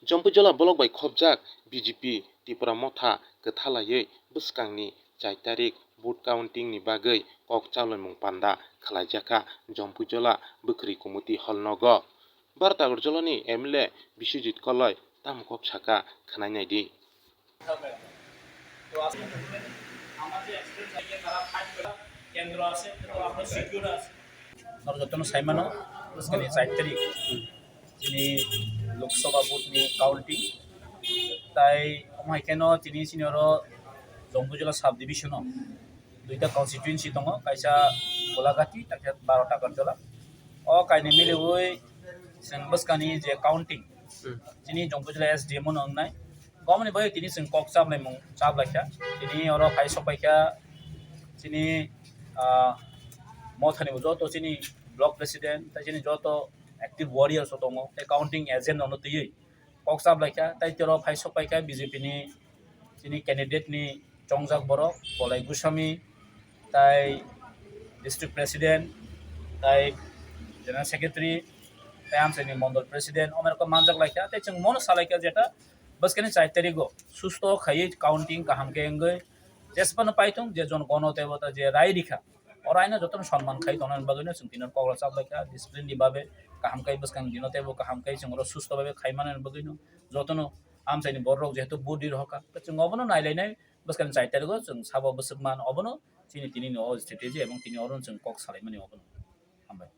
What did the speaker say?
Jompujola bolok bai khopjak BJP Tripura Motha kwthalayui bwskangni 4 tarik vote counting ni bagui kok chalomung panda khlaijaka Jompujola Bwkhri Committee Hallnogo. Bartagorjolani MLA Biswajit Koloi tamkok saka khwnainai di. যতন সাইমানো বসকানি 4 তারিখ যিনি Lok Sabha ভোটনি counting তাই আমাইকেন তিনি senior Jampujala sub division দুইটা constituency দङ কাইসা Golaghati তাকে 12 টাকার জলা ও কাইনে মিলেওই जों बसकानि जे काउंटिं যিনি জম্পুজলা एसडीएम नंनाय गमनि बै তিনি जों कक चाबनाय मुं चाबलायखा তিনি और फाइ सबायखा যিনি मथानि जत যিনি ब्लक प्रेसिडेंट ताइ যিনি जत एक्टिव वारियर्स दङ ताइ काउंटिं एजेंट अन तयै कक चाबलायखा ताइ तेर फाइ सबायखा बीजेपी नि যিনি कैंडिडेट नि चंगजाक बर बलाय गुसामी ताइ डिस्ट्रिक्ट प्रेसिडेंट ताइ जनरल सेक्रेटारि ताइ आमसानि मंडल प्रेसिडेंट अमेरिका मानजाक लायखा ताइ जों मन सालायखा जेटा बसकानि 4 तारिखो सुस्त खायै काउंटिं काहाम केंगै जेसपन पाइथं जे जन गणदेवता जे राय रिखा और आइना जतन सम्मान खाइ तनन बागैनो जों तिनर कगला चाबलायखा डिसिप्लिन नि बाबे काहाम खाइ बसकानि दिनतेबो काहाम खाइ जों सुस्त बाबे खाइमानन बागैनो जतनो आमसानि बररक जेहेतु बुद्धि रहका जों अबनो नायलायनाय बसकानि 4 तारिखो जों साबा बोसोरमान अबनो तिनि तिनि नो स्ट्रेटेजी एवं तिनि अरुन जों कक सालायमानि अबनो हामबाय।